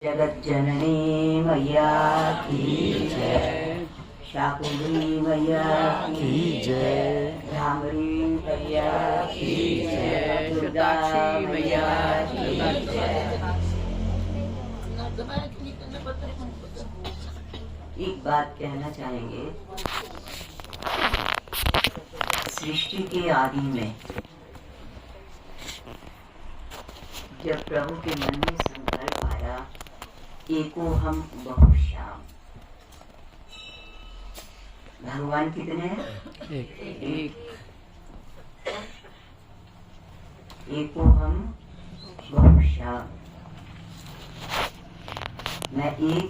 जगत जननी मैया की जय, शाकुंभरी मैया की जय, भ्रामरी मैया की जय, दुर्गा मैया की जय। एक बात कहना चाहेंगे, सृष्टि के आदि में जब प्रभु के मन में संकल्प आया, एको हम बहुश्याम। भगवान कितने हैं? एक। एको हम बहुश्याम। मैं एक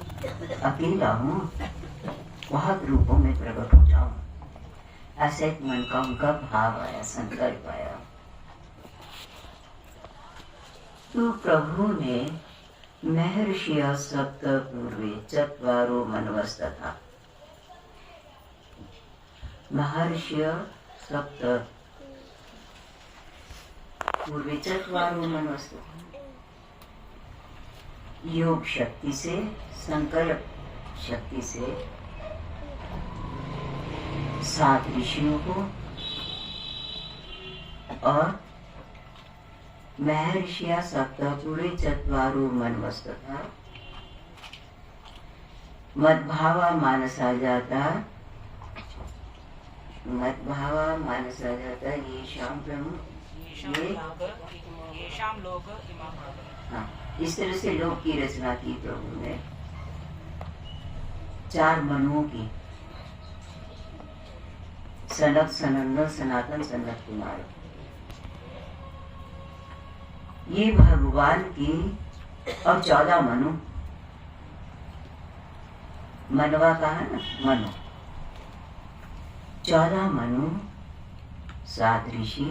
अकेला हूँ, बहुत रूपों में प्रकट हो जाऊं। ऐसा एक मन का उनका भाव आया, संकल्प आया। तो प्रभु ने महर्षिया सप्त पूर्वे चत्वारो मनवस्तथा, महर्षिया सप्त पूर्वे चत्वारो मनवस्तथा, योग शक्ति से, संकल्प शक्ति से 7 ऋषियों को और महर्षिया सप्तपुरे चत्वारो मनवस्तथा, मद्भावा मानसा जाता, मद्भावा मानसा जाता, ये शाम ब्रह्म, ये शाम लोग। हाँ, इस तरह से लोक की रचना की प्रभु ने 4 मनुओं की, सनक, सनंदन, सनातन, सनत कुमार। ये भगवान की, और 14 मनु, मनवा कहा ना, मनु, 14 मनु, 7 ऋषि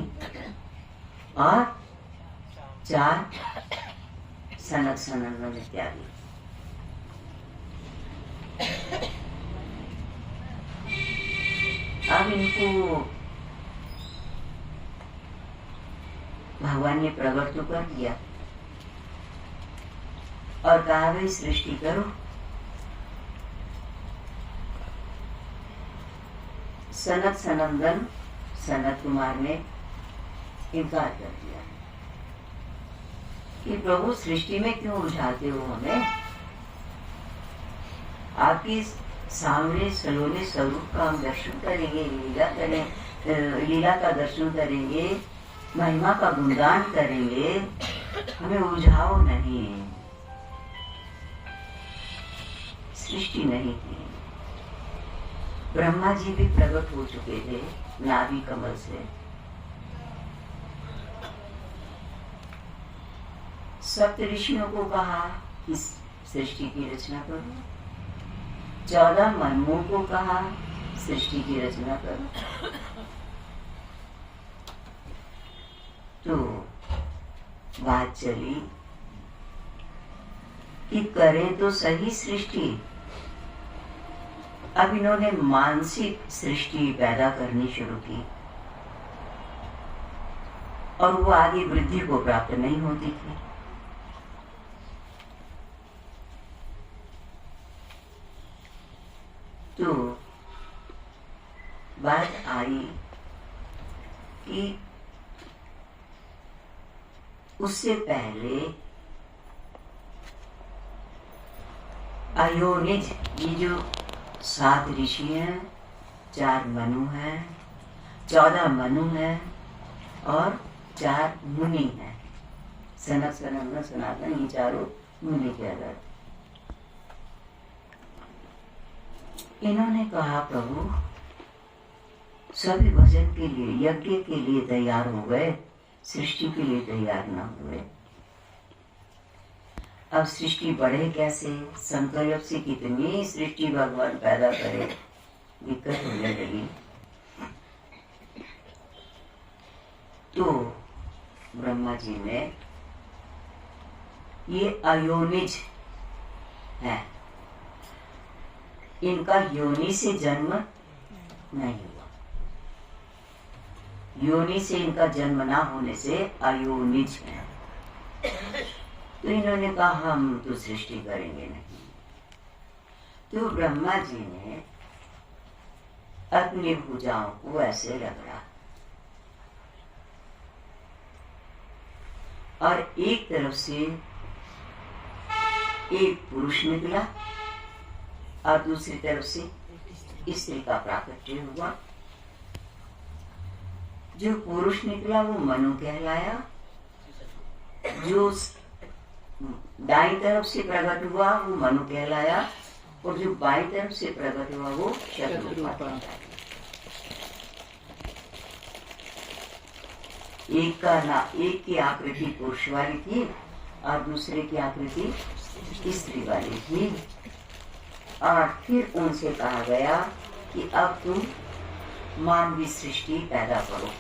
और 4 सनक, सनंदन इत्यादि। अब इनको भगवान ने प्रकट तो कर दिया और कहा भाई सृष्टि करो। सनत, सनंदन, सनत कुमार ने इनकार कर दिया कि प्रभु सृष्टि में क्यों उलझाते हो हमें, आपकी सामने सलोने स्वरूप का हम दर्शन करेंगे, लीला का दर्शन करेंगे, महिमा का गुणगान करेंगे, हमें उलझाओ नहीं। सृष्टि नहीं थी, ब्रह्मा जी भी प्रकट हो चुके थे नाभि कमल से। सप्त ऋषियों को कहा इस सृष्टि की रचना करो, 14 मनुओं को कहा सृष्टि की रचना करो। तो बात चली कि करें तो सही सृष्टि। अब इन्होंने मानसिक सृष्टि पैदा करनी शुरू की और वो आगे वृद्धि को प्राप्त नहीं होती थी। तो बात आई कि उससे पहले अयोनिज, ये जो 7 ऋषि हैं, 4 मनु हैं, 14 मनु हैं और 4 मुनि हैं, सनक, सनंदन, सनातन, ये चारों मुनि कहलाते। इन्होंने कहा प्रभु सभी भजन के लिए, यज्ञ के लिए तैयार हो गए, सृष्टि के लिए तैयार न हुए। अब सृष्टि बढ़े कैसे, संकल्प से कितनी सृष्टि भगवान पैदा करे, दिक्कत होने लगी। तो ब्रह्मा जी ने, ये अयोनिज है, इनका योनि से जन्म नहीं हुआ, योनि से इनका जन्म ना होने से अयोनिज है। तो इन्होंने कहा हम तो सृष्टि करेंगे नहीं। तो ब्रह्मा जी ने अपनी भुजाओं को ऐसे रगड़ा और एक तरफ से एक पुरुष निकला और दूसरी तरफ से स्त्री का प्राकट्य हुआ। जो पुरुष निकला वो मनु कहलाया, जो दाईं तरफ से प्रकट हुआ वो मनु कहलाया, और जो बाईं तरफ से प्रकट हुआ वो शतरूपा। एक की आकृति पुरुष वाली थी और दूसरे की आकृति स्त्री वाली थी। और फिर उनसे कहा गया कि अब तुम मानवीय सृष्टि पैदा करो।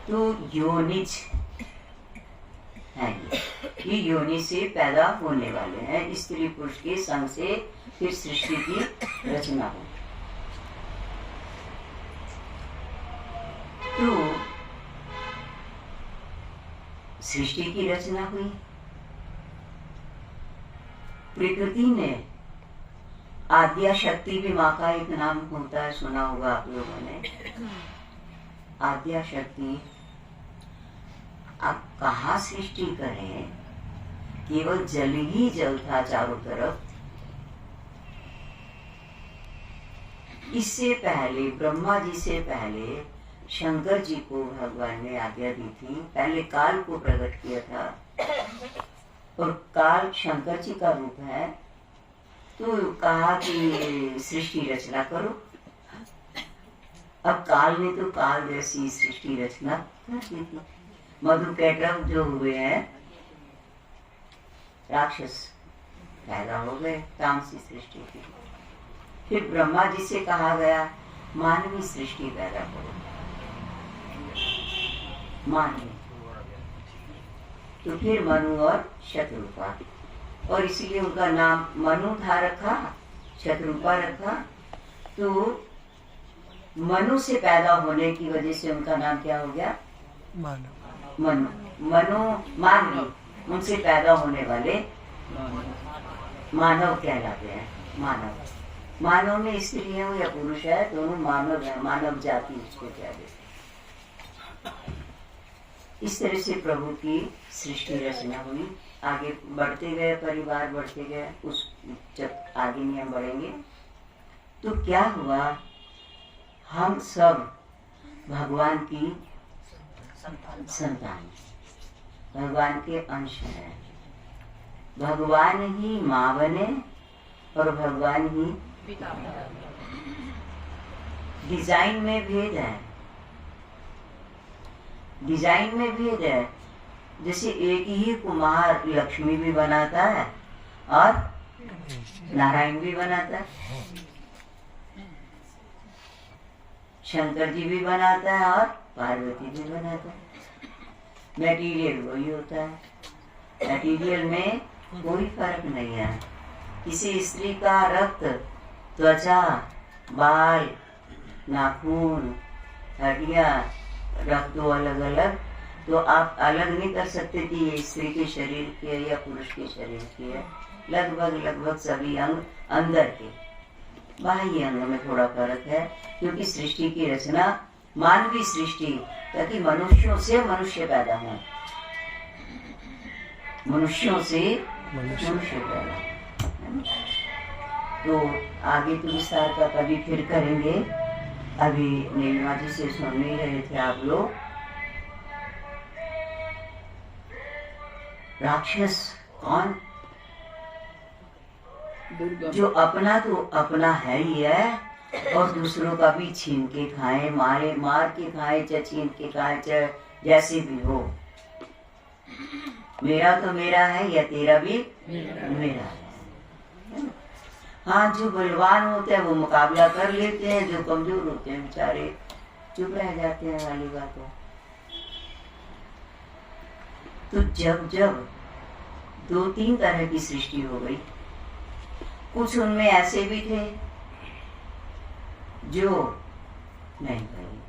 तो योनिज है ये योनि से पैदा होने वाले हैं। स्त्री पुरुष के संग से फिर सृष्टि की रचना हो। तो सृष्टि की रचना हुई। प्रकृति ने आद्या शक्ति भी माँ का एक नाम होता है, सुना होगा आप लोगों ने। आद्या शक्ति आप कहाँ सृष्टि करें, केवल जल ही जल था चारों तरफ। इससे पहले ब्रह्मा जी से पहले शंकर जी को भगवान ने आज्ञा दी थी। पहले काल को प्रकट किया था और काल शंकर जी का रूप है। तो कहा कि सृष्टि रचना करो। अब काल ने तो काल जैसी सृष्टि रचना कर दी थी। मधु कैटव जो हुए हैं राक्षस पैदा हो गए, तामसी सृष्टि की। फिर ब्रह्मा जी से कहा गया मानवीय सृष्टि पैदा करो। मानवीय, तो फिर मनु और शतरूपा, और इसीलिए उनका नाम मनु था रखा, शतरूपा रखा। तो मनु से पैदा होने की वजह से उनका नाम क्या हो गया? मानव। मनु मानव, उनसे पैदा होने वाले मानव कहलाते हैं। मानव, मानव में स्त्री है या पुरुष है, दोनों मानव है। मानव जाति उसको कहते हैं। इस तरह से प्रभु की सृष्टि रचना हुई। आगे बढ़ते गए, परिवार बढ़ते गए। उस जब आगे नियम बढ़ेंगे तो क्या हुआ, हम सब भगवान की संतान, भगवान के अंश हैं। भगवान ही माँ बने और भगवान ही पिता। डिजाइन में भेद है, डिजाइन में भेद है। जैसे एक ही कुम्हार लक्ष्मी भी बनाता है और नारायण भी बनाता है, शंकर जी भी बनाता है और पार्वती भी बनाता है। मटेरियल वही होता है, मटेरियल में कोई फर्क नहीं है। किसी स्त्री का रक्त, त्वचा, बाल, नाखून, हड्डियां रख दो अलग अलग, तो आप अलग नहीं कर सकते कि ये स्त्री के शरीर के या पुरुष के शरीर के है। लगभग सभी अंग अंदर के, बाह्य अंग में थोड़ा फर्क है, क्योंकि सृष्टि की रचना मानवीय सृष्टि, ताकि मनुष्यों से मनुष्य पैदा हो, मनुष्यों से मनुष्य पैदा हो। तो आगे तो विस्तार का कभी फिर करेंगे। अभी नीलिमा जी से सुन नहीं रहे थे आप लोग। राक्षस कौन? जो अपना तो अपना है ही है और दूसरों का भी छीन के खाए, मार के खाए, चाहे छीन के खाए, चाहे जैसे भी हो। मेरा तो मेरा है या तेरा भी मेरा है। हाँ, जो बलवान होते हैं वो मुकाबला कर लेते हैं, जो कमजोर होते हैं बेचारे चुप रह जाते हैं वाली बात है। तो जब 2-3 तरह की सृष्टि हो गई। कुछ उनमें ऐसे भी थे जो नहीं भाई,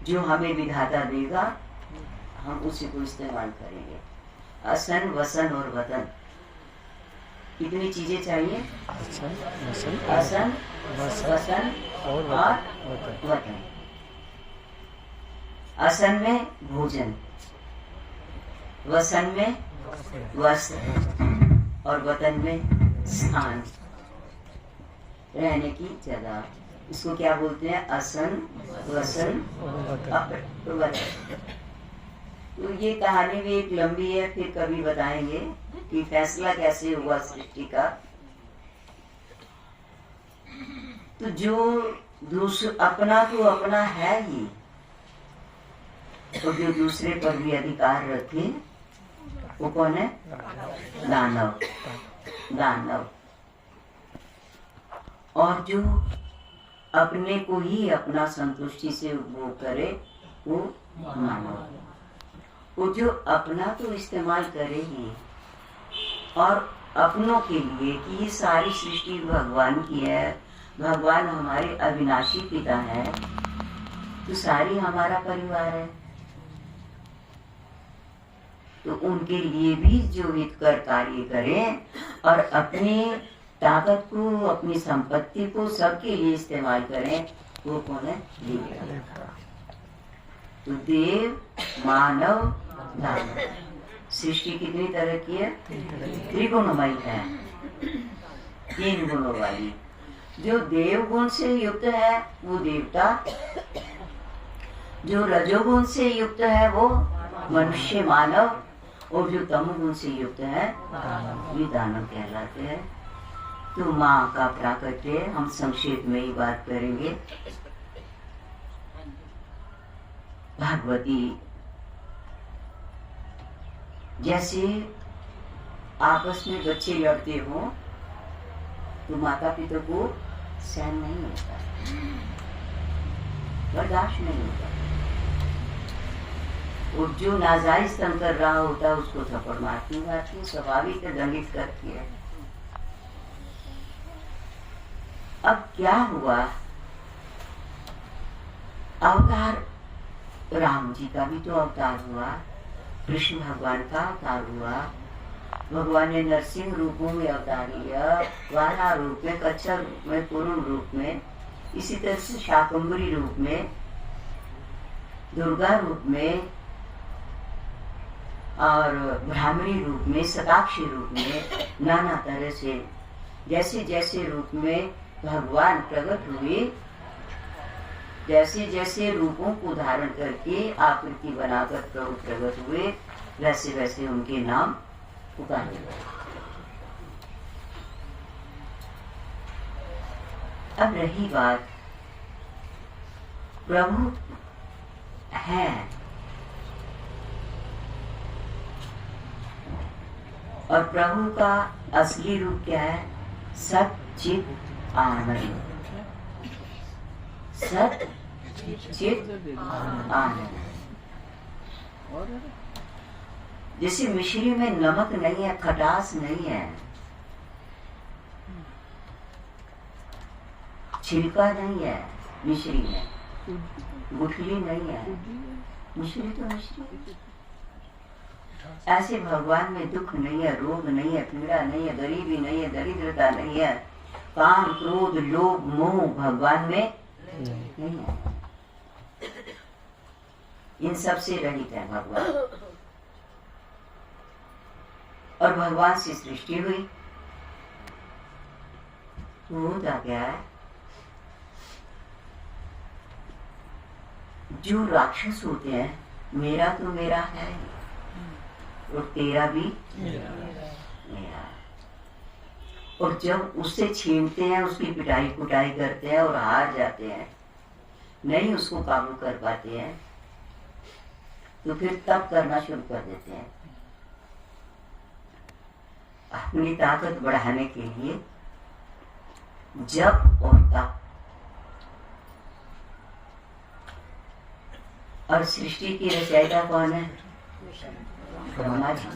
जो हमें विधाता देगा हम उसी को इस्तेमाल करेंगे। असन, वसन और वतन, कितनी चीजें चाहिए? असन, वसन और वतन। असन में भोजन, वसन में वस्त्र और वतन में स्थान, रहने की जगह। इसको क्या बोलते हैं? असन, वसन, वतन। तो ये कहानी भी एक लंबी है, फिर कभी बताएंगे कि फैसला कैसे हुआ सृष्टि का। तो जो अपना तो अपना है ही, तो जो दूसरे पर भी अधिकार रखे वो कौन है? दानव। दानव। और जो अपने को ही अपना संतुष्टि से वो करे वो मानव। वो जो अपना तो इस्तेमाल करे ही, और अपनों के लिए कि ये सारी सृष्टि भगवान की है, भगवान हमारे अविनाशी पिता है, तो सारी हमारा परिवार है, तो उनके लिए भी जो हितकर कार्य करें और अपनी ताकत को, अपनी संपत्ति को सबके लिए इस्तेमाल करें, वो कौन है? देवता। तो देव, मानव, दानव, सृष्टि कितनी तरह की है? त्रिगुणमयी है, 3 गुणों वाली। जो देव गुण से युक्त है वो देवता, जो रजोगुण से युक्त है वो मनुष्य मानव, और जो तमोगुण से युक्त है वे दानव कहलाते हैं। तो माँ का प्राकट्य हम संक्षेप में ही बात करेंगे। भगवती जैसे आपस में बच्चे लड़ते हो तो माता पिता को सहन नहीं होता, बर्दाश्त नहीं होता, और जो नाजायज तंग कर रहा होता है उसको थप्पड़ मारती स्वाभाविक दंडित करती है। अब क्या हुआ? अवतार राम जी का भी तो अवतार हुआ, कृष्ण भगवान का अवतार हुआ, भगवान ने नरसिंह रूपों में अवतार लिया, वारा रूप में, कच्छप रूप में, पूर्ण रूप में, इसी तरह से शाकंभरी रूप में, दुर्गा रूप में, और ब्राह्मणी रूप में, शताक्षी रूप में, नाना तरह से जैसे जैसे रूप में भगवान प्रकट हुए, जैसे जैसे रूपों को धारण करके आकृति बनाकर प्रभु प्रकट हुए, वैसे वैसे उनके नाम पुकारे गए। अब रही बात प्रभु है, और प्रभु का असली रूप क्या है? सत चित आनंद। सत चित आनंद। जैसे मिश्री में नमक नहीं है, खटास नहीं है, छिलका नहीं है मिश्री में, गुठली नहीं है, मिश्री तो मिश्री। ऐसे भगवान में दुख नहीं है, रोग नहीं है, पीड़ा नहीं है, गरीबी नहीं है, दरिद्रता नहीं है, काम, क्रोध, लोभ, मोह भगवान में नहीं है। इन सब से रहित है भगवान। और भगवान से सृष्टि हुई, होता क्या है? जो राक्षस होते हैं, मेरा तो मेरा है और तेरा भी मेरा, और जब उससे छीनते हैं, उसकी पिटाई कुटाई करते हैं और हार जाते हैं, नहीं उसको काबू कर पाते हैं, तो फिर तप करना शुरू कर देते हैं अपनी ताकत बढ़ाने के लिए। जप और तप। और सृष्टि की रचयिता कौन है? ब्रह्मा जी।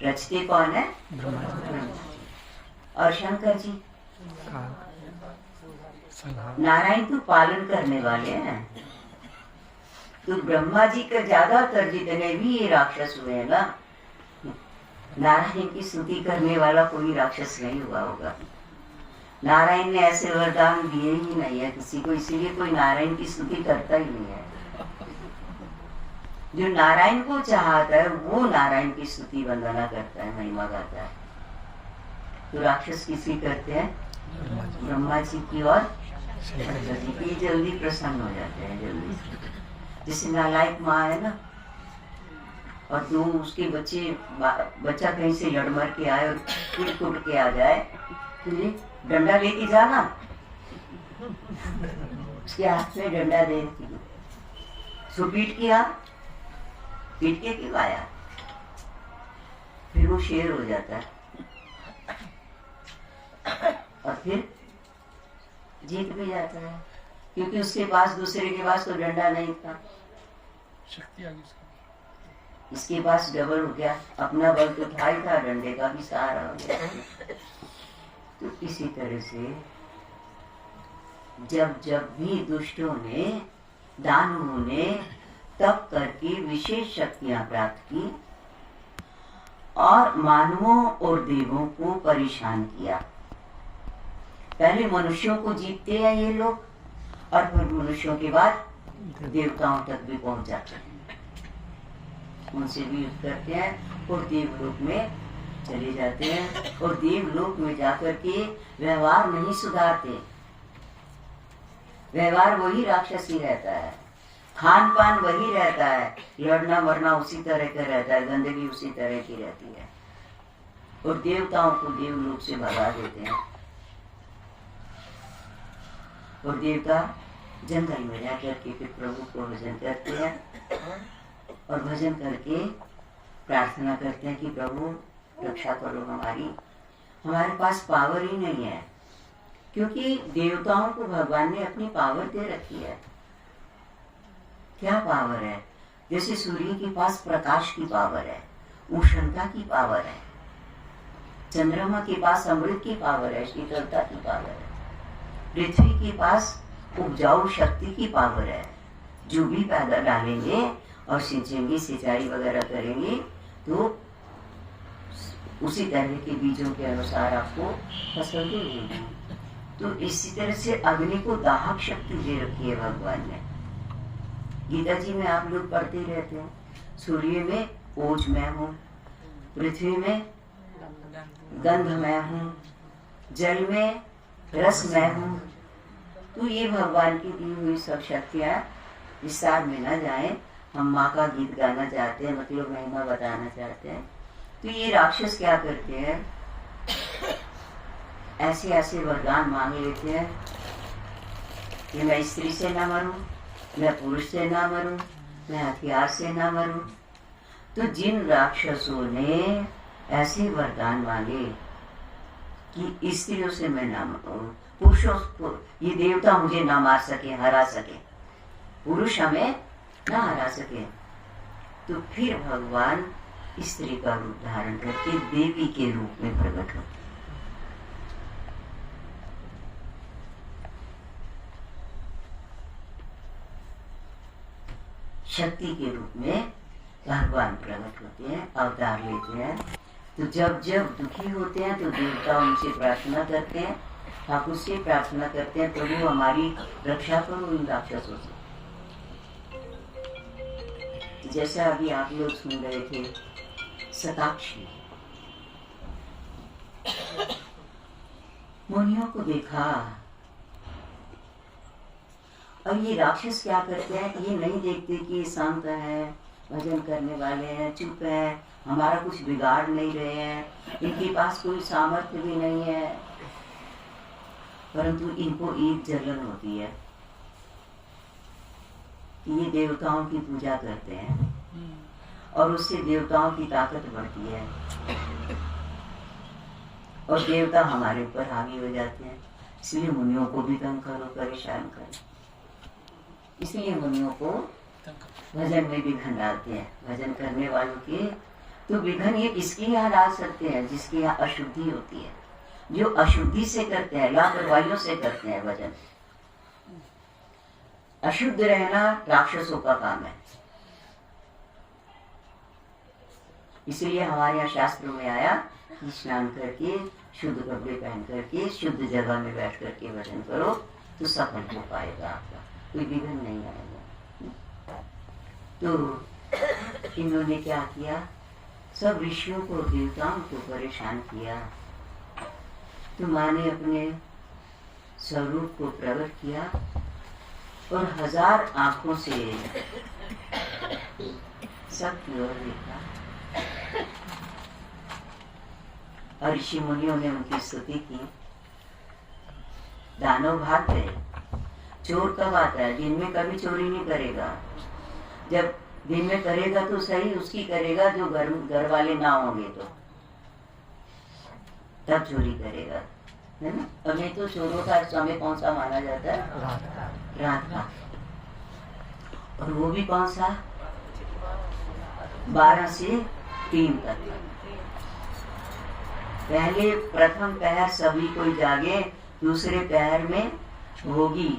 रचते कौन है? ब्रह्मा जी। और शंकर जी, नारायण तो पालन करने वाले हैं, तो ब्रह्मा जी का ज्यादातर जितने भी ये राक्षस हुए हैं ना, नारायण की स्तुति करने वाला कोई राक्षस नहीं हुआ होगा। नारायण ने ऐसे वरदान दिए ही नहीं है किसी को, इसीलिए कोई नारायण की स्तुति करता ही नहीं है। जो नारायण को चाहता है वो नारायण की स्तुति वंदना करता है, महिमा गाता है। तो राक्षस किसी करते हैं? ब्रह्मा जी की और जी की। जल्दी प्रसन्न हो जाते हैं जल्दी। जैसे नालायक माँ है ना, और तू उसके बच्चा कहीं से लड़ मर के आए और टूट टूट के आ जाए, तुझे डंडा लेके जाना, उसके हाथ में डंडा दे सो पीट किया, पीट के क्यों आया? फिर वो शेर हो जाता है और फिर जीत भी जाता है, क्योंकि उसके पास, दूसरे के पास तो डंडा नहीं था, शक्ति आ गई इसके पास डबल हो गया, अपना बल तो था ही था, डंडे का भी सहारा हो गया। तो इसी तरह से जब जब भी दुष्टों ने, दानवों ने तप करके विशेष शक्तियां प्राप्त की और मानवों और देवों को परेशान किया। पहले मनुष्यों को जीतते हैं ये लोग, और फिर मनुष्यों के बाद देवताओं तक भी पहुंच जाते हैं, उनसे भी युद्ध करते हैं और देवलोक में चले जाते हैं। और देवलोक में जाकर के व्यवहार नहीं सुधारते, व्यवहार वही राक्षसी रहता है, खान पान वही रहता है, लड़ना मरना उसी तरह का रहता है, गंदगी उसी तरह की रहती है, और देवताओं को देवलोक से भगा देते हैं। और देवता जंगल में जाकर के फिर प्रभु को भजन करते हैं और भजन करके प्रार्थना करते हैं कि प्रभु रक्षा करो हमारी। हमारे पास पावर ही नहीं है, क्योंकि देवताओं को भगवान ने अपनी पावर दे रखी है। क्या पावर है? जैसे सूर्य के पास प्रकाश की पावर है, उष्णता की पावर है, चंद्रमा के पास अमृत की पावर है, शीतलता की पावर है, पृथ्वी के पास उपजाऊ शक्ति की पावर है। जो भी पैदा डालेंगे और सिंचेंगे, सिंचाई वगैरह करेंगे, तो उसी तरह के बीजों के अनुसार आपको फसल देगी। तो इसी तरह से अग्नि को दाहक शक्ति दे रखी है भगवान ने। गीता जी में आप लोग पढ़ते रहते हैं, सूर्य में ओज मैं हूँ, पृथ्वी में गंध मैं हूँ, जल में रस मैं हूँ। तो ये भगवान की दी हुई सब शक्तियाँ विस्तार में न जाए, हम माँ का गीत गाना चाहते हैं, मतलब महिमा बताना चाहते हैं। तो ये राक्षस क्या करते हैं, ऐसे ऐसे वरदान मांग लेते हैं कि मैं स्त्री से ना मरूं, मैं पुरुष से ना मरूं, मैं हथियार से ना मरूं। तो जिन राक्षसों ने ऐसे वरदान मांगे कि स्त्रियों से मैं ना मरूं, पुरुषों को, ये देवता मुझे ना मार सके, हरा सके, पुरुष हमें ना हरा सके, तो फिर भगवान स्त्री का रूप धारण करके देवी के रूप में प्रकट होते। शक्ति के रूप में भगवान प्रकट होते हैं, अवतार लेते हैं। तो जब जब दुखी होते हैं तो देवता उनसे प्रार्थना करते हैं, ठाकुर से प्रार्थना करते हैं, प्रभु हमारी रक्षा करो इन राक्षसों से। जैसा अभी आप लोग सुन रहे थे, शताक्षी मुनियों को देखा, और ये राक्षस क्या करते हैं, ये नहीं देखते कि शांत है, भजन करने वाले हैं, चुप है, हमारा कुछ बिगाड़ नहीं रहे हैं, इनके पास कोई सामर्थ्य भी नहीं है, परंतु इनको एक जलन होती है कि ये देवताओं की पूजा करते हैं और उससे देवताओं की ताकत बढ़ती है और देवता हमारे ऊपर हावी हो जाते हैं। इसलिए मुनियों को भी तंग करो, परेशान करो, इसलिए मुनियों को भजन में विघन डालते हैं। भजन करने वालों के तो विघन ये किसके यहाँ डाल सकते हैं, जिसके यहाँ अशुद्धि होती है, जो अशुद्धि से करते हैं, लापरवाहियों से करते हैं भजन। अशुद्ध रहना राक्षसों का काम है। इसलिए हमारे यहाँ शास्त्रों में आया कि स्नान करके शुद्ध कपड़े पहन करके शुद्ध जगह में बैठ करके भजन करो तो सफल हो पाएगा, आपका कोई विघ्न नहीं आएगा। तो इन्होंने क्या किया, सब ऋषियों को देवताओं को परेशान किया। तो माँ ने अपने स्वरूप को प्रकट किया और 1000 आंखों से सबकी ओर देखा और ऋषि मुनियों ने उनकी स्तुति की। दानव भाग गए। चोर कब आता है? दिन में कभी चोरी नहीं करेगा। जब दिन में करेगा तो सही उसकी करेगा जो घर वाले ना होंगे तो तब चोरी करेगा, है ना। और नहीं तो चोरों का समय कौन सा माना जाता है? रात का। और वो भी कौन सा? 12 से 3 तक। पहले प्रथम पहर सभी कोई जागे, दूसरे पहर में भोगी,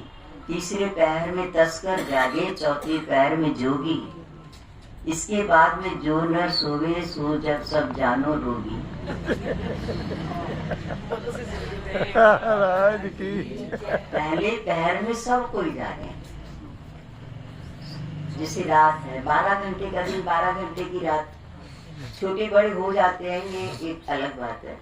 तीसरे पहर में तस्कर जागे, चौथे पहर में जोगी। इसके बाद में जो नर सोवे सो जब सब जानो रोगी। पहले पहर में सब कोई जागे। जैसे रात है, 12 घंटे का दिन, 12 घंटे की रात। छोटे बड़े हो जाते हैं, ये एक अलग बात है।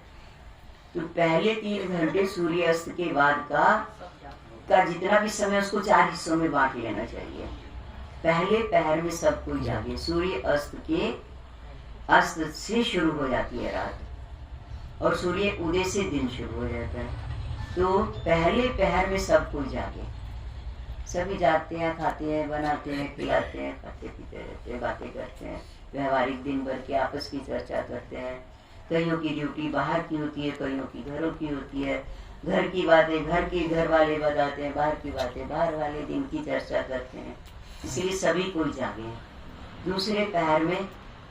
तो पहले 3 घंटे सूर्य अस्त के बाद का जितना भी समय उसको 4 हिस्सों में बांट लेना चाहिए। पहले पहर में सब कोई जागे। सूर्य अस्त से शुरू हो जाती है रात और सूर्य उदय से दिन शुरू हो जाता है। तो पहले पहर में सब कोई जागे। सभी जागते हैं, खाते हैं, बनाते हैं, खिलाते हैं, खाते पीते रहते हैं, बातें करते हैं, व्यवहारिक दिन भर की आपस की चर्चा करते हैं। कईयों की ड्यूटी बाहर की होती है, कईयों की घरों की होती है। घर की बातें घर के घर वाले बताते हैं, बाहर की बातें बाहर वाले दिन की चर्चा करते हैं। इसलिए सभी कोई जागे। दूसरे पहर में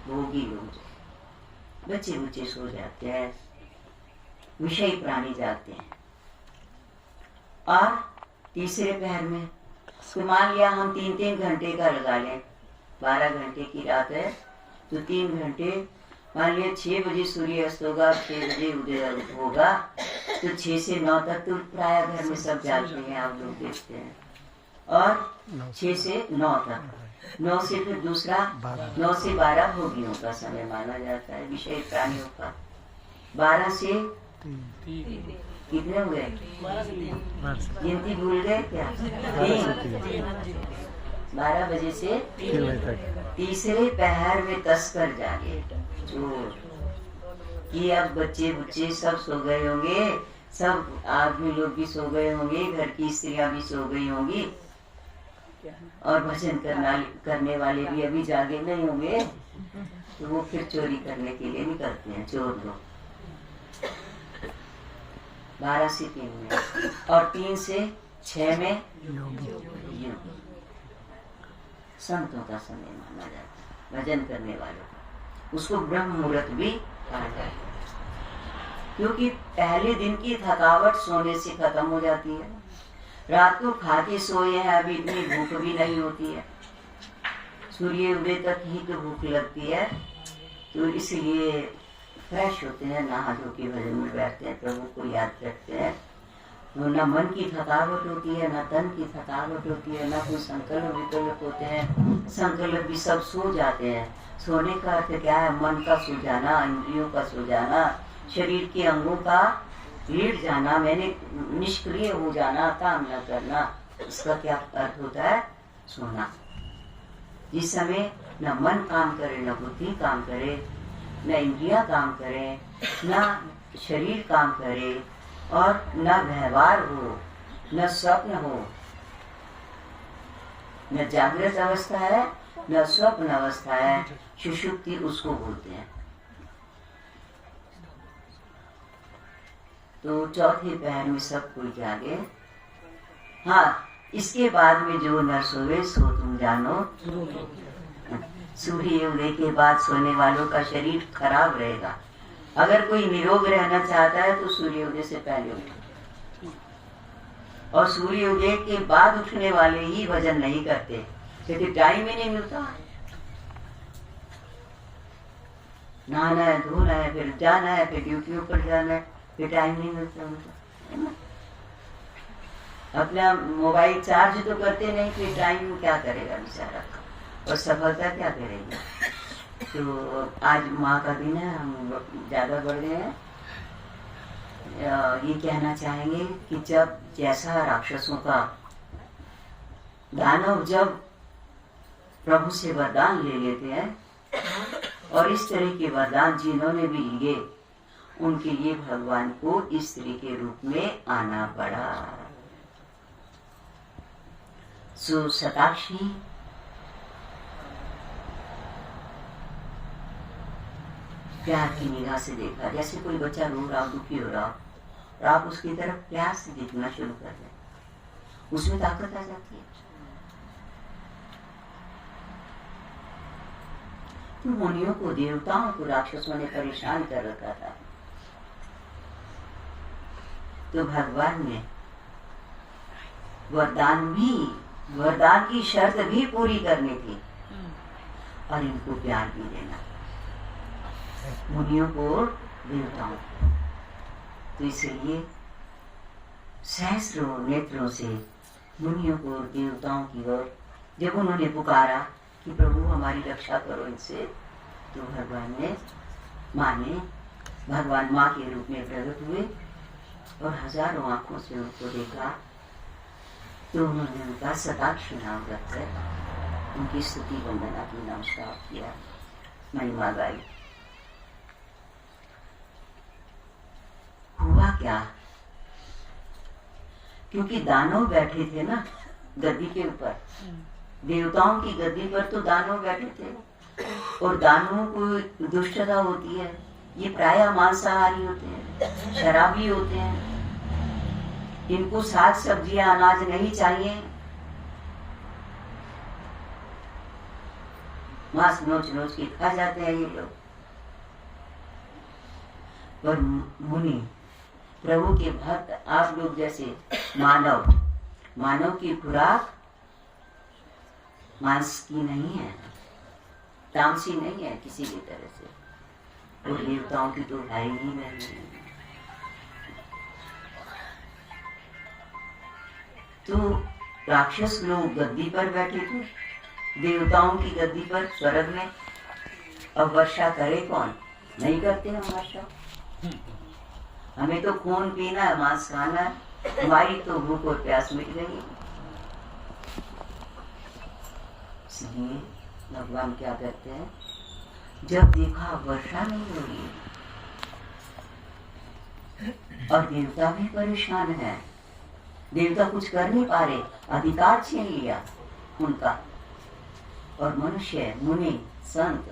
भोगी लोग, बच्चे बुच्चे सो जाते हैं, विषयी प्राणी जागते हैं। और तीसरे पहर में तो मान लिया हम 3-3 घंटे का लगा लें, 12 घंटे की रात है तो 3 घंटे, मान लिया 6 बजे सूर्य अस्त होगा, 6 बजे उदय होगा, तो 6 से 9 तक तो प्राय घर में सब जागते हैं, आप लोग देखते हैं। और 6 से 9 तक, 9 से फिर दूसरा 9 से 12 भोगियों का समय माना जाता है, विषय प्राणियों का। 12 से कितने हुए? गिनती भूल गए क्या? 12 बजे से 3 बजे तक। तीसरे पहर में तस्कर जागे, चोर। कि अब बच्चे बुच्चे सब सो गए होंगे, सब आदमी लोग भी सो गए होंगे, घर की स्त्रियां भी सो गई होंगी और भजन करने वाले भी अभी जागे नहीं होंगे, तो वो फिर चोरी करने के लिए निकलते हैं चोर लोग। 12 से 3 में और 3 से 6 में योगी, संतों का समय माना जाता है, भजन करने वालों का। उसको ब्रह्म मुहूर्त भी कहा जाता है, क्योंकि पहले दिन की थकावट सोने से खत्म हो जाती है। रात को खा के सोए हैं, अभी इतनी भूख भी नहीं होती है, सूर्य उदय तक ही तो भूख लगती है। तो इसलिए फ्रेश होते हैं, नहा धो के भजन में बैठते हैं, प्रभु को याद करते हैं। न मन की थकावट होती है, न तन की थकावट होती है, न कोई संकल्प विकल्प होते हैं। संकल्प भी सब सो जाते हैं। सोने का अर्थ क्या है? मन का सो जाना, इंद्रियों का सो जाना, शरीर के अंगों का लेट जाना, मैंने निष्क्रिय हो जाना, काम न करना। इसका क्या अर्थ होता है? सोना। जिस समय न मन काम करे, न बुद्धि काम करे, न इंद्रिया काम करे, न शरीर काम करे और न व्यवहार हो, न स्वप्न हो, न जागृत अवस्था है न स्वप्न अवस्था है, सुषुप्ति उसको बोलते हैं। तो चौथे पहर में सब कोई जागे। हाँ, इसके बाद में जो न सोवे सो तुम जानो। सूर्य उदय के बाद सोने वालों का शरीर खराब रहेगा। अगर कोई निरोग रहना चाहता है तो सूर्योदय से पहले उठे। और सूर्योदय के बाद उठने वाले ही भजन नहीं करते, क्योंकि टाइम ही नहीं मिलता। नहाना है, धोना है, फिर जाना है, फिर ड्यूटी पर जाना है, फिर टाइम नहीं मिलता उनको। अपना मोबाइल चार्ज तो करते नहीं, फिर टाइम क्या करेगा बेचारा, और सफलता क्या करेगी। तो आज माँ का दिन है, हम ज्यादा बढ़ गए हैं। ये कहना चाहेंगे कि जब जैसा राक्षसों का दानव जब प्रभु से वरदान ले लेते हैं, और इस तरह के वरदान जिन्होंने भी लिए उनके लिए भगवान को इस तरह के रूप में आना पड़ा। सो शताक्षी प्यार की निगाह से देखा, जैसे कोई बच्चा रो रहा, दुखी हो रहा, और आप उसकी तरफ प्यार से देखना शुरू कर दें, उसमें ताकत आ जाती है। तो मुनियों को, देवताओं को राक्षसों ने परेशान कर रखा था, तो भगवान ने वरदान की शर्त भी पूरी करनी थी, और इनको प्यार भी देना, मुनियों को, देवताओं को। तो इसलिए सहस्रों नेत्रों से मुनियों को, देवताओं की ओर जब उन्होंने पुकारा कि प्रभु हमारी रक्षा करो इनसे, तो भगवान माँ के रूप में प्रकट हुए, और हजारों आंखों से उनको देखा। तो उन्होंने उनका शताक्षी नाम रखकर उनकी स्तुति वंदना की, नमस्कार किया, महिमा गाई। हुआ क्या, क्योंकि दानव बैठे थे ना गद्दी के ऊपर, देवताओं की गद्दी पर तो दानव बैठे थे, और दानवों को दुष्टता होती है, ये प्रायः मांसाहारी होते हैं, शराबी होते हैं, इनको साग सब्जियां अनाज नहीं चाहिए, मांस नोच नोच के खा जाते हैं ये लोग। पर मुनि, प्रभु के भक्त, आप लोग जैसे मानव की खुराक मांस की नहीं है, तामसी नहीं है किसी भी तरह से, और देवताओं की तो है ही नहीं। तो राक्षस लोग गद्दी पर बैठे थे, देवताओं की गद्दी पर स्वर्ग में। अब वर्षा करे कौन? नहीं करते हम वर्षा। हमें तो खून पीना है, मांस खाना है, हमारी तो भूख और प्यास मिट गई। इसलिए भगवान क्या करते हैं, जब देखा वर्षा नहीं हो रही और देवता भी परेशान है, देवता कुछ कर नहीं पा रहे, अधिकार छीन लिया उनका, और मनुष्य, मुनि, संत,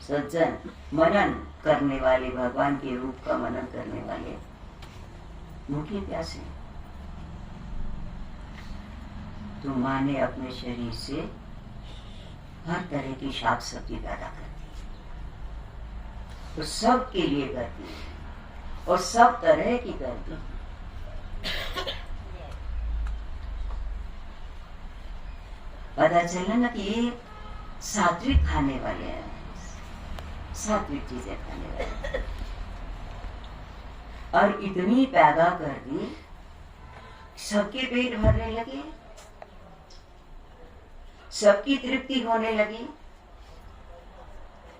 सज्जन, मनन करने वाले, भगवान के रूप का मनन करने वाले भूखे प्यासे, तो माँ ने अपने शरीर से हर तरह की शाक सब्जी पैदा कर दी, तो सब के लिए कर दी, और सब तरह की कर दी। पता चला ना कि ये सात्विक खाने वाले हैं, सात्विक चीजें खाने वाले, और इतनी पैदा कर दी, सबके पेट भरने लगे, सबकी तृप्ति होने लगी।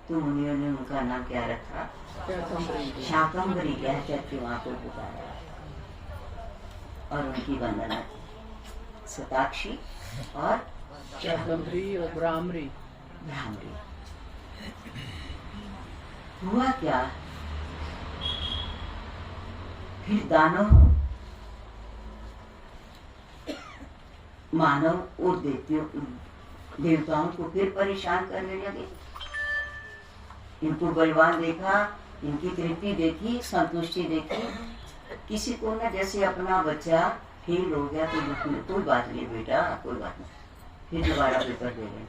तो मुनियों ने उनका नाम क्या रखा? शाकंभरी कह करके वहां को पुकारा और उनकी वंदना की। शताक्षी और शाकंभरी और ब्राह्मरी। हुआ क्या, फिर दानव, मानव और देवताओं को फिर परेशान करने लगे। इनको बलवान देखा, इनकी तृप्ति देखी, संतुष्टि देखी। किसी को ना जैसे अपना बच्चा फेल हो गया तो कोई बात नहीं बेटा, कोई बात नहीं, फिर दोबारा पेपर दे रहे।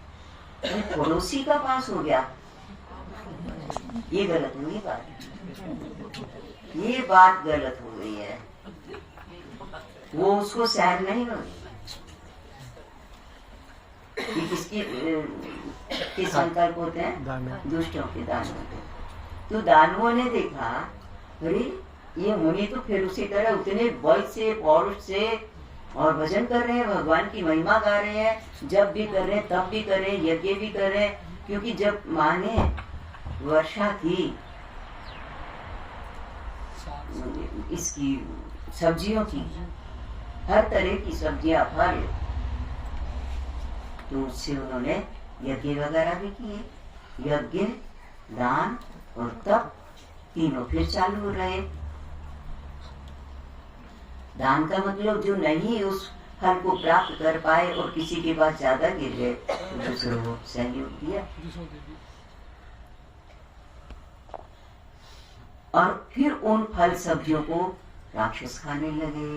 पड़ोसी का पास हो गया, ये गलत हुई बात, ये बात गलत हो गई है। वो उसको सहन नहीं होगी कि किसके संकल्प होते हैं, दुष्टों के, दानवों के। तो दानवों ने देखा अरे ये मुनि तो फिर उसी तरह उतने बल से, पौरुष से और भजन कर रहे हैं, भगवान की महिमा गा रहे हैं, जब भी कर रहे हैं तब भी कर रहे हैं, यज्ञ भी कर रहे हैं। क्योंकि जब माने वर्षा की इसकी सब्जियों की, हर तरह की सब्जियां फल, तो उससे उन्होंने यज्ञ वगैरह भी किए। यज्ञ, दान और तप तीनों फिर चालू हो रहे। दान का मतलब जो नहीं उस फल को प्राप्त कर पाए और किसी के पास ज्यादा गिर गए तो दूसरों को सहयोग दिया। और फिर उन फल सब्जियों को राक्षस खाने लगे।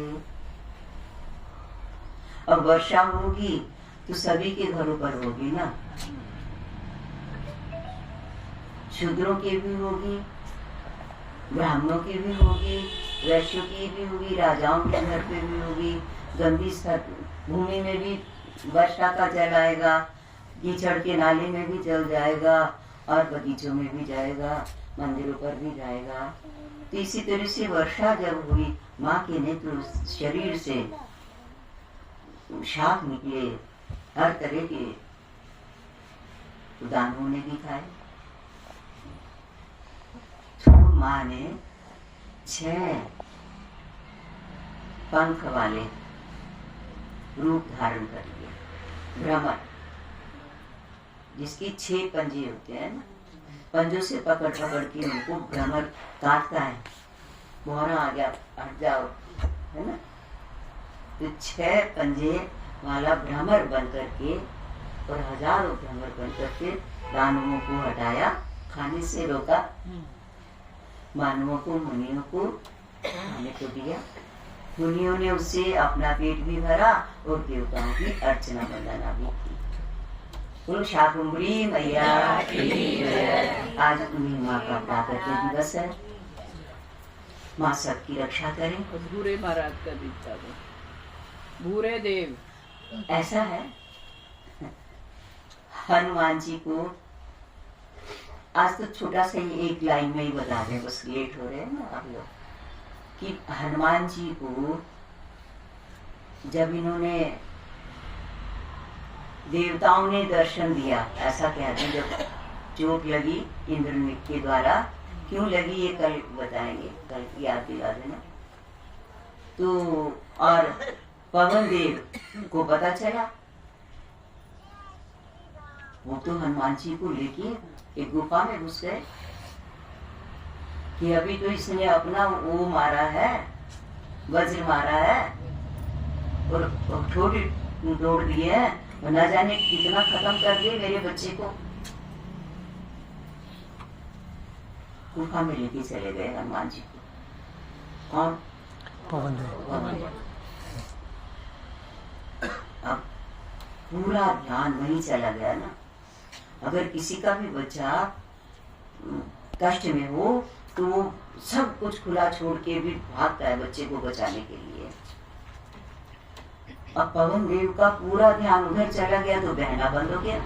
अब वर्षा होगी तो सभी के घरों पर होगी ना, शूद्रों की भी होगी, ब्राह्मणों की भी होगी, वैश्यों की भी होगी, राजाओं के घर पे भी होगी। गंदी भूमि में भी वर्षा का जल आएगा, कीचड़ के नाले में भी जल जाएगा और बगीचों में भी जाएगा, मंदिरों पर भी जाएगा। तो इसी तरह से वर्षा जब हुई, माँ के नेत्र शरीर से शाख निकले, हर तरह के दानवों ने भी खाए। तो माँ ने 6 पंख वाले रूप धारण कर लिए। भ्रमर, जिसकी 6 पंजे होते हैं ना, पंजों से पकड़ पकड़ के उनको भ्रमर काटता है, मोहरा आ गया, हट जाओ, है ना। तो 6 पंजे वाला भ्रमर बन करके और हजारों भ्रमर बन करके दानवों को हटाया, खाने से रोका, मानवों को, मुनियों को खाने को दिया। मुनियों ने उससे अपना पेट भी भरा और देवताओं की अर्चना वंदना भी की। बोलो शाकुंभरी मैया आज उन्हीं माँ का प्राकट्य दिवस है। माँ सबकी रक्षा करें। भूरे महाराज का दीक्षा दो, भूरे देव। ऐसा है, हनुमान जी को आज तो छोटा सा ही एक लाइन में ही बता दें, बस लेट हो रहे हैं ना आप लोग, कि हनुमान जी को जब इन्होंने देवताओं ने दर्शन दिया, ऐसा कहते हैं, जब चोट लगी इंद्र के द्वारा, क्यों लगी ये कल बताएंगे, कल याद दिला देना। तो और पवन देव को पता चला, वो तो हनुमान जी को लेके एक गुफा में घुस गए कि अभी तो इसने अपना वो मारा है, वज्र मारा है और ठोड़ तोड़ दिए हैं, न जाने कितना खत्म कर दिए मेरे बच्चे को। गुफा में लेके चले गए हनुमान जी को। कौन? पवन देव। अब पूरा ध्यान वहीं चला गया ना। अगर किसी का भी बच्चा कष्ट में हो तो वो सब कुछ खुला छोड़ के भी भागता है बच्चे को बचाने के लिए। अब पवन देव का पूरा ध्यान उधर चला गया तो बहना बंद हो गया।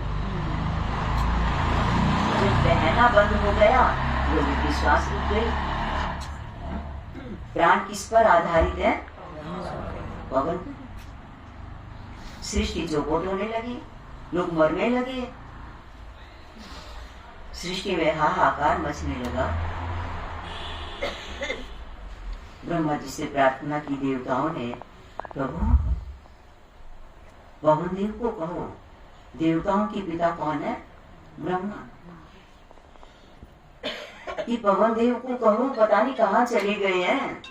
जब बहना बंद हो गया लोगों की श्वास रुक गई। प्राण किस पर आधारित है? पवन। सृष्टि चौपट होने लगी, लोग मरने लगे, सृष्टि में हाहाकार मचने लगा। ब्रह्मा जी से प्रार्थना की देवताओं ने, प्रभु पवन देव को कहो। देवताओं की पिता कौन है? ब्रह्मा। कि पवन देव को कहो, पता नहीं कहाँ चले गए हैं,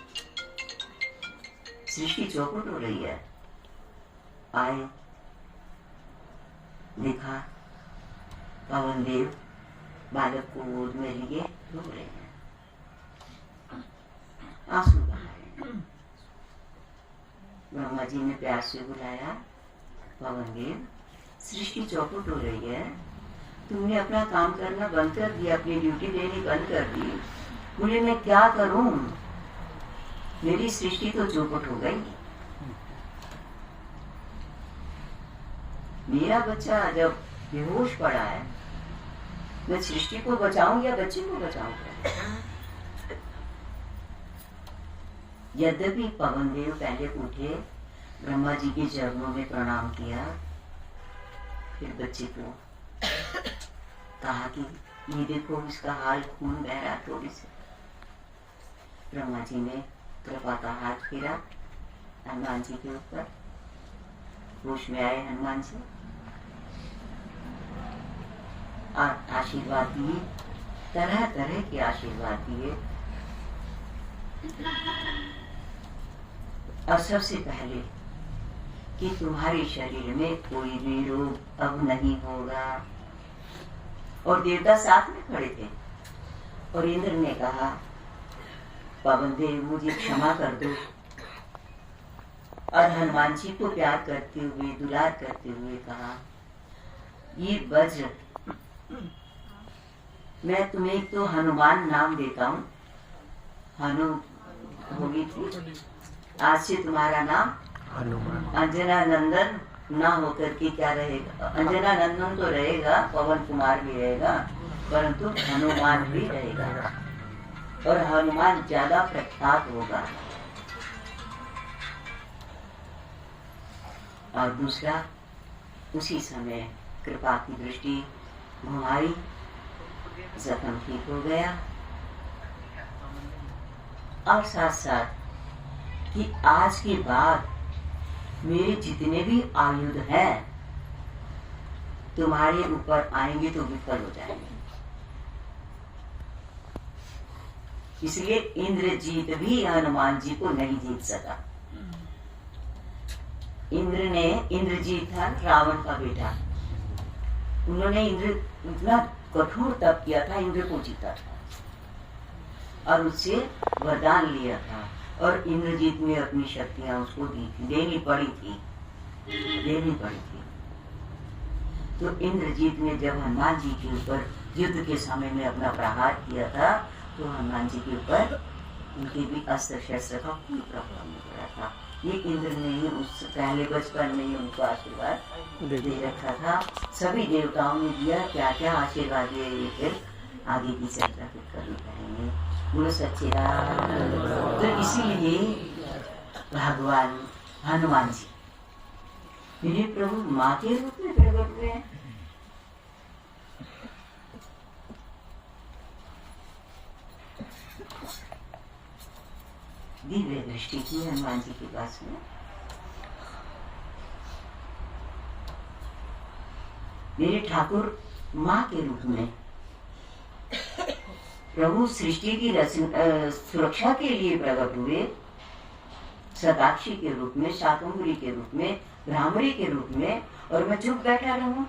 सृष्टि चौपट हो रही है। आए, देखा पवन देव बालक को गोद में लिए रो रहे हैं, आंसू बहा रहे हैं। ब्रह्मा जी ने प्यार से बुलाया, पवन देव सृष्टि चौपट हो रही है, तुमने अपना काम करना बंद कर दिया, अपनी ड्यूटी लेनी बंद कर दी। बोले मैं क्या करूं, मेरी सृष्टि तो चौपट हो गई। मेरा बच्चा जब बेहोश पड़ा है, मैं सृष्टि को बचाऊं या बच्चे को बचाऊं? यद्यपि पवन देव पहले उठे, ब्रह्मा जी के चरणों में प्रणाम किया, फिर बच्चे को कहा कि ये देखो इसका हाल, खून बह रहा थोड़ी से। ब्रह्मा जी ने कृपा का हाथ फेरा हनुमान जी के ऊपर, होश में आए हनुमान जी और आशीर्वाद दिए, तरह तरह के आशीर्वाद दिए। और सबसे पहले कि तुम्हारे शरीर में कोई भी रोग अब नहीं होगा। और देवता साथ में खड़े थे और इंद्र ने कहा, पवन देव मुझे क्षमा कर दो। और हनुमान जी को प्यार करते हुए, दुलार करते हुए कहा, ये वज्र मैं तुम्हें तो हनुमान नाम देता हूँ, हनु होगी थी, आज से तुम्हारा नाम हनुमान। अंजना नंदन ना होकर के क्या रहेगा? अंजना नंदन तो रहेगा, पवन कुमार भी रहेगा, परंतु हनुमान भी रहेगा और हनुमान ज्यादा प्रख्यात होगा। और दूसरा, उसी समय कृपा की दृष्टि घुमाई, जख्म ठीक हो गया। और साथ साथ कि आज के बाद मेरे जितने भी आयुध हैं तुम्हारे ऊपर आएंगे तो विफल हो जाएंगे। इसलिए इंद्रजीत भी हनुमान जी को नहीं जीत सका। इंद्रजीत था रावण का बेटा, उन्होंने इतना कठोर तप किया था, इंद्र को जीता था और उससे वरदान लिया था। और इंद्रजीत ने अपनी शक्तियां उसको दी थी, देनी पड़ी थी। तो इंद्रजीत ने जब हनुमान जी के ऊपर युद्ध के समय में अपना प्रहार किया था, तो हनुमान जी के ऊपर उनके भी अस्त्र शस्त्र का कोई प्रभाव नहीं पड़ा था। ये इंद्र ने ही उस पहले बचपन में ही उनको आशीर्वाद दे रखा था। सभी देवताओं ने दिया, क्या क्या आशीर्वाद दिए, ये फिर आगे की चर्चा फिर करनी करेंगे। बोलो सच्चे राम। तो इसीलिए भगवान हनुमान जी मेरे प्रभु माँ के रूप में प्रकट हुए हैं। दिव्य दृष्टि की हनुमान जी के पास में। मेरे ठाकुर माँ के रूप में प्रभु सृष्टि की सुरक्षा के लिए प्रकट हुए, सदाक्षी के रूप में, शाकंभरी के रूप में, भ्रामरी के रूप में। और मैं चुप बैठा रहूं,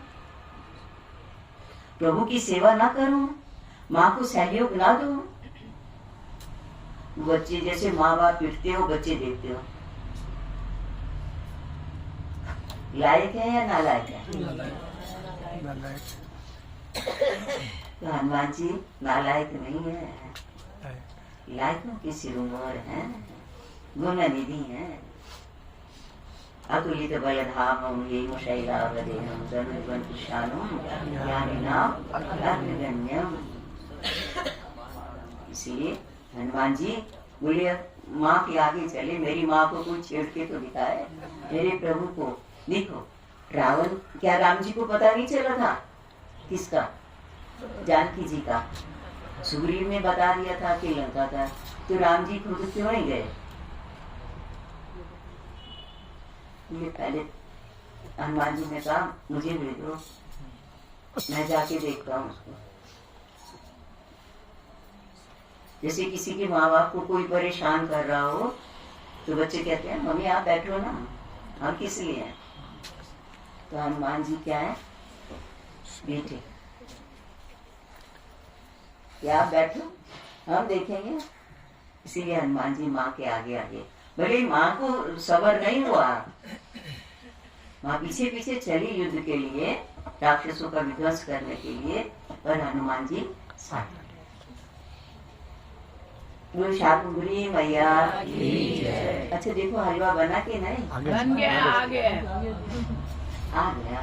प्रभु की सेवा ना करूं, माँ को सहयोग ना दूं। बच्चे जैसे माँ बाप पिटते हो, बच्चे देखते हो, लायक है या नालायक है? तो हनुमान जी नालायक नहीं है, लायकों के शिरोमणि हैं, गुणनिधि हैं। अतुलित बलधामं येन शैलावदेहं धनुर्धर कृशानं ज्ञानिनां अग्रगण्यम्। इसलिए हनुमान जी बोले, माँ के आगे चले, मेरी माँ को कुछ छेड़ के तो दिखाए, मेरे प्रभु को देखो। रावण, क्या राम जी को पता नहीं चला था? किसका? जानकी जी का। सुग्रीव ने बता दिया था कि लंका का, तो राम जी खुद क्यों नहीं गए? ये पहले हनुमान जी ने कहा, मुझे भेजो, मैं जाके देखता हूँ उसको। जैसे किसी के माँ बाप को कोई परेशान कर रहा हो, तो बच्चे कहते हैं, मम्मी आप बैठो ना, हम किस लिए हैं? तो हनुमान जी क्या है? बेटे, क्या आप बैठो, हम देखेंगे। इसीलिए हनुमान जी माँ के आगे आगे, भले माँ को सबर नहीं हुआ, माँ पीछे पीछे चली युद्ध के लिए, राक्षसों का विध्वंस करने के लिए, और हनुमान जी साथ। शाकंभरी मैया। अच्छा देखो हलवा बना के नहीं? बन गया, आ गया। आ गया।